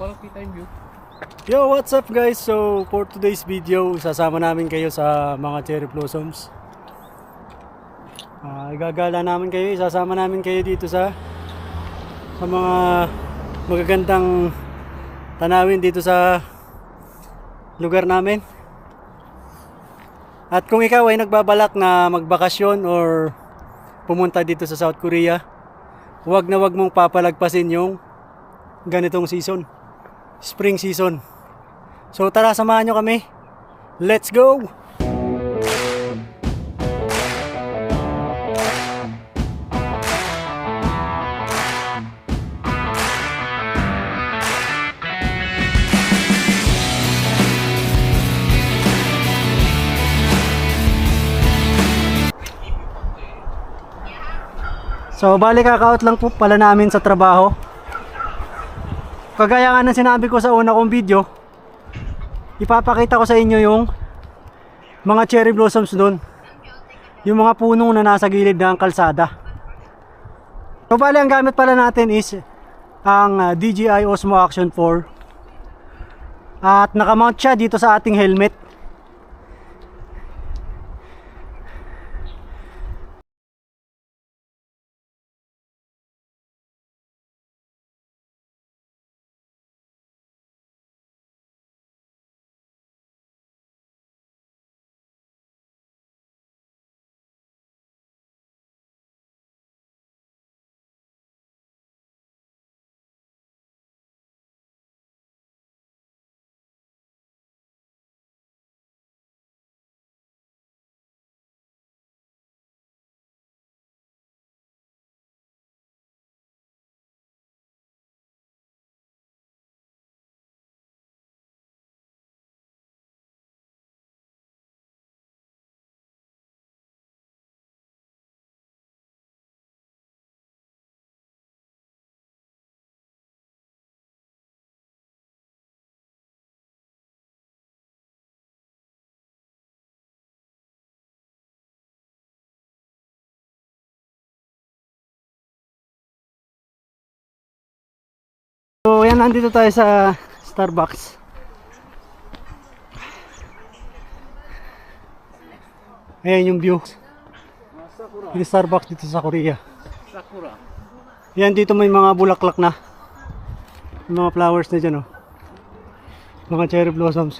Parang kita yung view. Yo, what's up guys? So, for today's video, sasama namin kayo sa mga cherry blossoms. Igagala namin kayo, isasama namin kayo dito sa mga magagandang tanawin dito sa lugar namin. At kung ikaw ay nagbabalak na magbakasyon or pumunta dito sa South Korea, huwag na huwag mong papalagpasin yung ganitong season, spring season. So tara, samahan nyo kami. Let's go! So bali kaka-out lang po pala namin sa trabaho. Kagaya nga ng sinabi ko sa una kong video, ipapakita ko sa inyo yung mga cherry blossoms doon, yung mga punong na nasa gilid ng kalsada. So bali ang gamit pala natin is ang DJI Osmo Action 4 at nakamount siya dito sa ating helmet. So yan, nandito tayo sa Starbucks. Ayan yung view. Yung Starbucks dito sa Korea. Sakura. Yan, dito may mga bulaklak na. May mga flowers na dyan, oh. Mga cherry blossoms.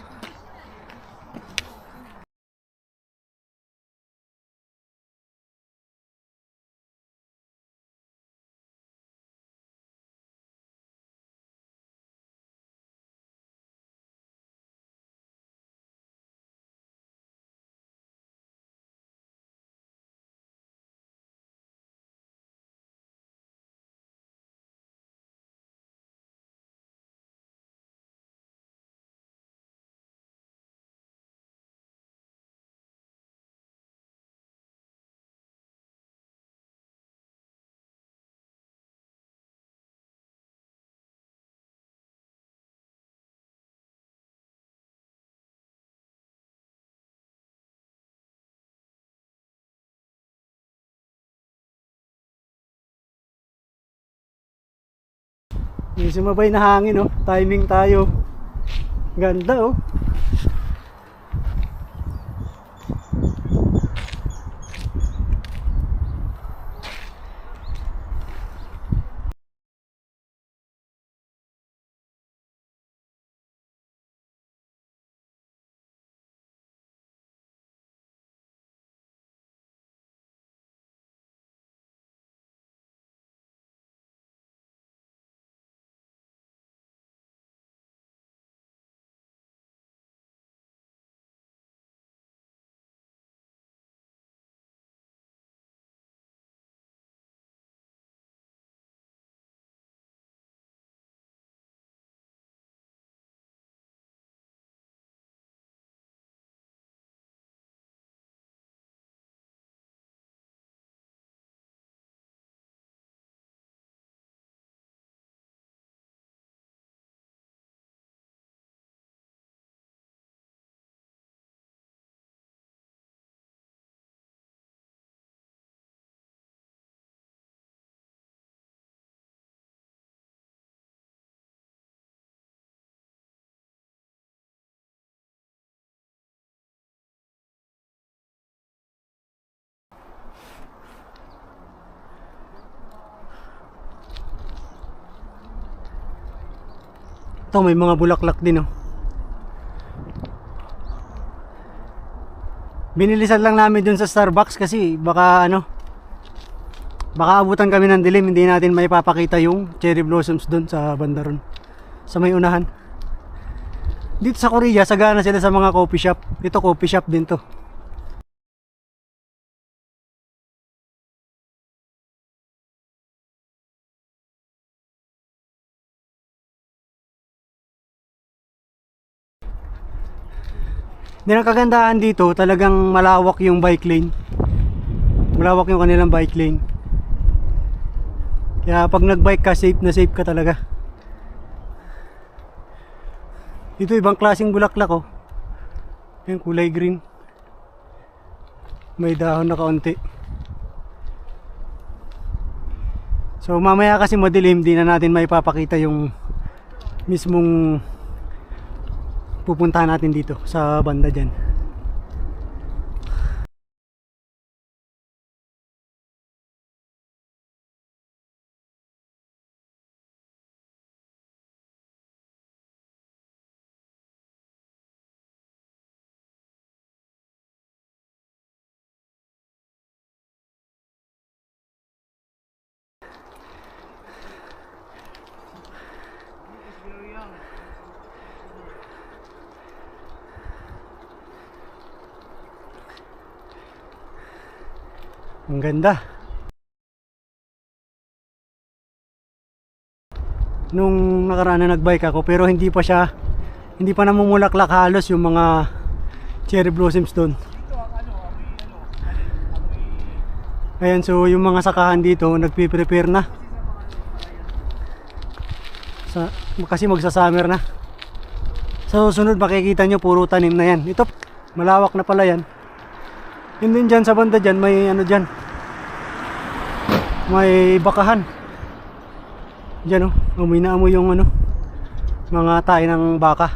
May sumabay na hangin, oh. Timing tayo. Ganda, oh. Ito may mga bulaklak din oh. Binilisan lang namin dun sa Starbucks kasi baka ano, baka abutan kami ng dilim, hindi natin maipapakita yung cherry blossoms dun sa banda ron, sa may unahan. Dito sa Korea, sagana sila sa mga coffee shop. Ito coffee shop din to. Din ang kagandahan dito, talagang malawak yung bike lane. Malawak yung kanilang bike lane. Kaya pag nagbike ka, safe na safe ka talaga. Dito ibang klaseng bulaklak oh. Yung kulay green. May dahon na kaunti. So mamaya kasi madilim, di na natin maipapakita yung mismong pupuntahan natin dito sa banda dyan. Ang ganda. Nung nakaraan na nagbike ako, pero hindi pa namumulaklak halos yung mga cherry blossoms doon. Ayan, so yung mga sakahan dito nagpi-prepare na kasi magsa-summer na. Sa susunod makikita nyo puro tanim na yan. Ito malawak na pala yan. Yun din dyan sa banda dyan, may ano dyan, may bakahan dyan oh. Amoy na amoy yung ano, mga tae ng baka.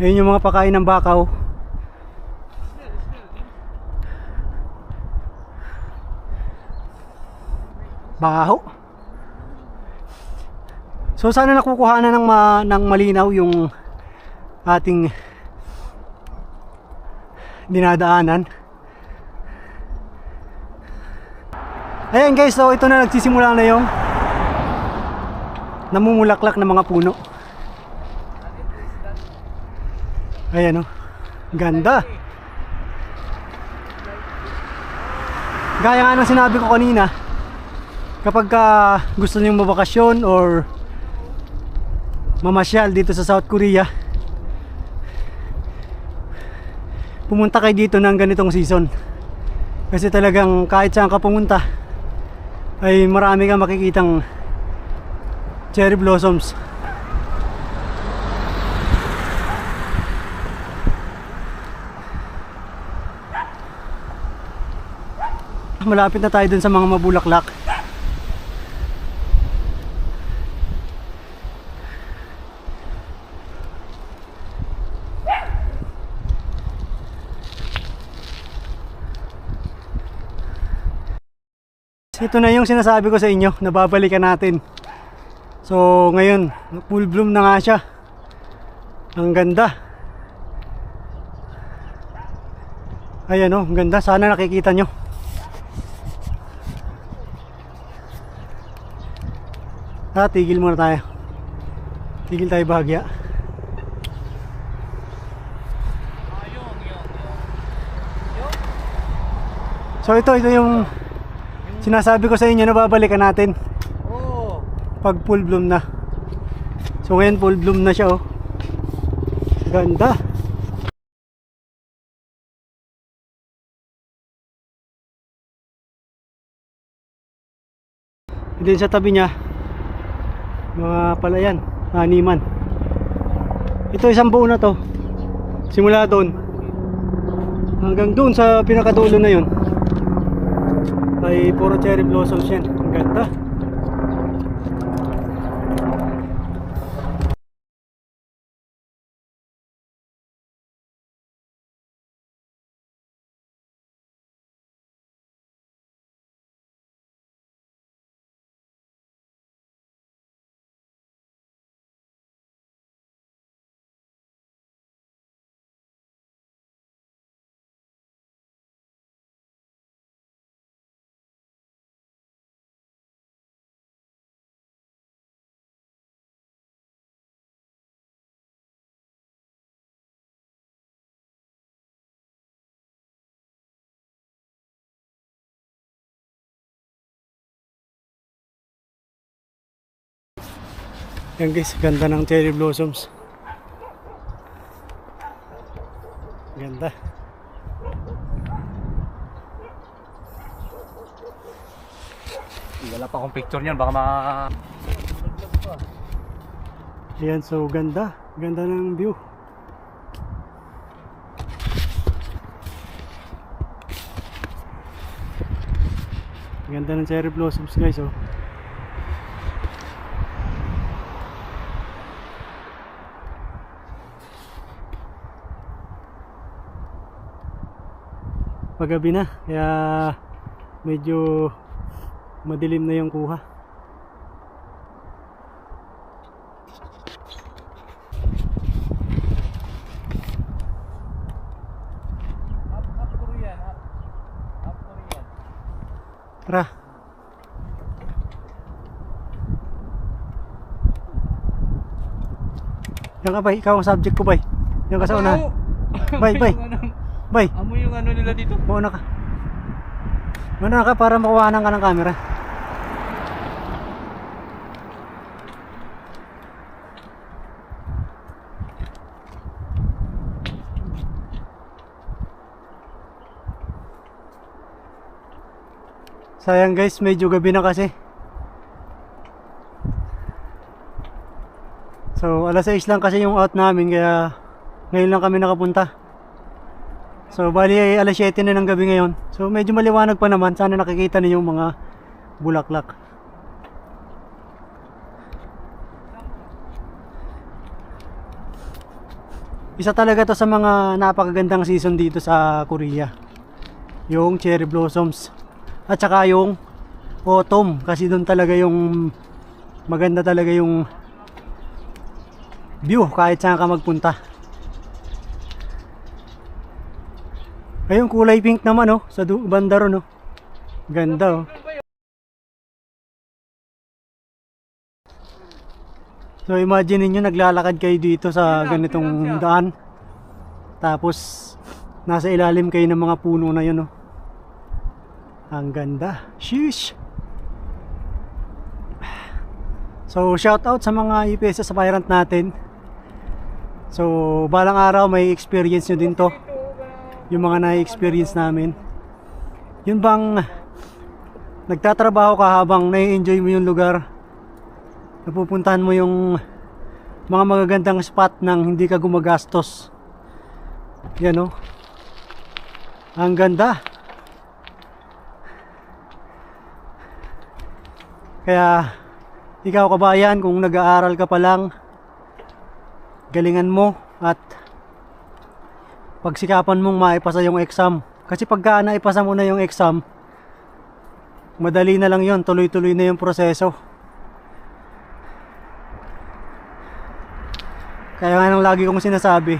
Ayun yung mga pakain ng baka oh. Baho. So sana nakukuha na ng malinaw yung ating dinadaanan. Ayan guys, so ito na, nagsisimula na yung namumulaklak na mga puno. Ayan oh, ganda. Gaya nga ng sinabi ko kanina, kapag gusto nyo mabakasyon or mamasyal dito sa South Korea, pumunta kayo dito ng ganitong season. Kasi talagang kahit saan ka pumunta ay marami kang makikitang cherry blossoms. Malapit na tayo dun sa mga mabulaklak. Ito na yung sinasabi ko sa inyo, nababalikan natin. So ngayon, full bloom na nga siya. Ang ganda. Ayan oh, ang ganda. Sana nakikita nyo. Tigil muna tayo. Tigil tayo bahagya. So ito yung sinasabi ko sa inyo, nababalikan natin pag full bloom na. So ngayon full bloom na siya oh. Ganda. And then sa tabi niya, mga palayan, haniman. Ito isang buo na to. Simula doon hanggang doon sa pinakadulo na yun ay puro cherry blossoms yan. Ang ganda. Yan guys, ganda ng cherry blossoms. Ganda. Wala pa akong picture niyan, baka Ayan, so ganda. Ganda ng view. Ganda ng cherry blossoms guys, oh. Paggabi na, kaya medyo madilim na yung kuha. Tara. Yan ka bay, ikaw ang subject ko bay. Yan ka sa unahan. Bay, bay. Bay. Amo yung ano nila dito. Mauna ka. Mauna ka para makuhanan ka ng camera. Sayang guys, medyo gabi na kasi. So alas 6 lang kasi yung out namin, kaya ngayon lang kami nakapunta. So bali ay alas 7 na ng gabi ngayon. So medyo maliwanag pa naman. Sana nakikita niyo yung mga bulaklak. Isa talaga to sa mga napakagandang season dito sa Korea, yung cherry blossoms. At saka yung autumn, kasi doon talaga yung maganda talaga yung view kahit saan ka magpunta. Ayun, kulay pink naman, oh, sa banda ron, oh. Ganda, oh. So imagine niyo naglalakad kayo dito sa ganitong daan. Tapos nasa ilalim kayo ng mga puno na 'yon, oh. Ang ganda. Sheesh. So shout out sa mga EPS aspirant natin. So balang araw may experience nyo din to, yung mga na-experience namin. Yun bang nagtatrabaho ka habang nai-enjoy mo yung lugar, napupuntahan mo yung mga magagandang spot nang hindi ka gumagastos. Yan, oh. Ang ganda. Kaya ikaw kabayan, kung nag-aaral ka pa lang, galingan mo at pagsikapan mong maipasa yung exam. Kasi pagka naipasa mo na yung exam, madali na lang yon, tuloy-tuloy na yung proseso. Kaya nga nang lagi kong sinasabi,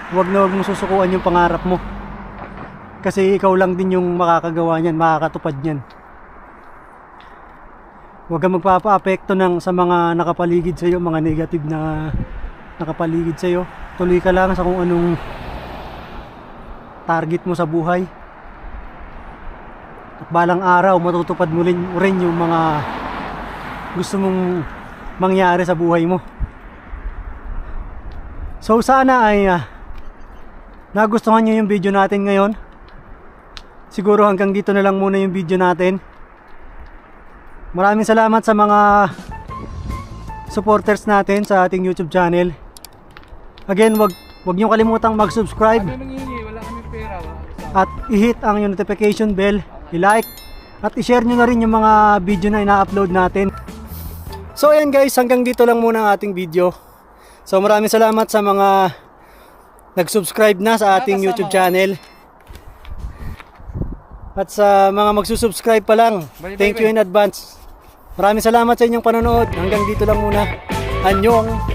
huwag na huwag mong susukuan yung pangarap mo. Kasi ikaw lang din yung makakagawa niyan, makakatupad niyan. Huwag kang magpapa-apekto sa mga nakapaligid sa iyo, mga negative na nakapaligid sa iyo. Tuloy ka lang sa kung anong target mo sa buhay. At balang araw matutupad mo rin yung mga gusto mong mangyari sa buhay mo. So sana ay nagustuhan niyo yung video natin ngayon. Siguro hanggang dito na lang muna yung video natin. Maraming salamat sa mga supporters natin sa ating YouTube channel. Again, wag niyo kalimutang mag-subscribe. Ano nangyayari? Wala kaming pera. At i-hit ang yung notification bell, i-like, at i-share nyo na rin yung mga video na ina-upload natin. So ayan guys, hanggang dito lang muna ang ating video. So maraming salamat sa mga nag-subscribe na sa ating YouTube channel. At sa mga magsusubscribe pa lang, thank you in advance. Maraming salamat sa inyong panonood. Hanggang dito lang muna. Annyeong!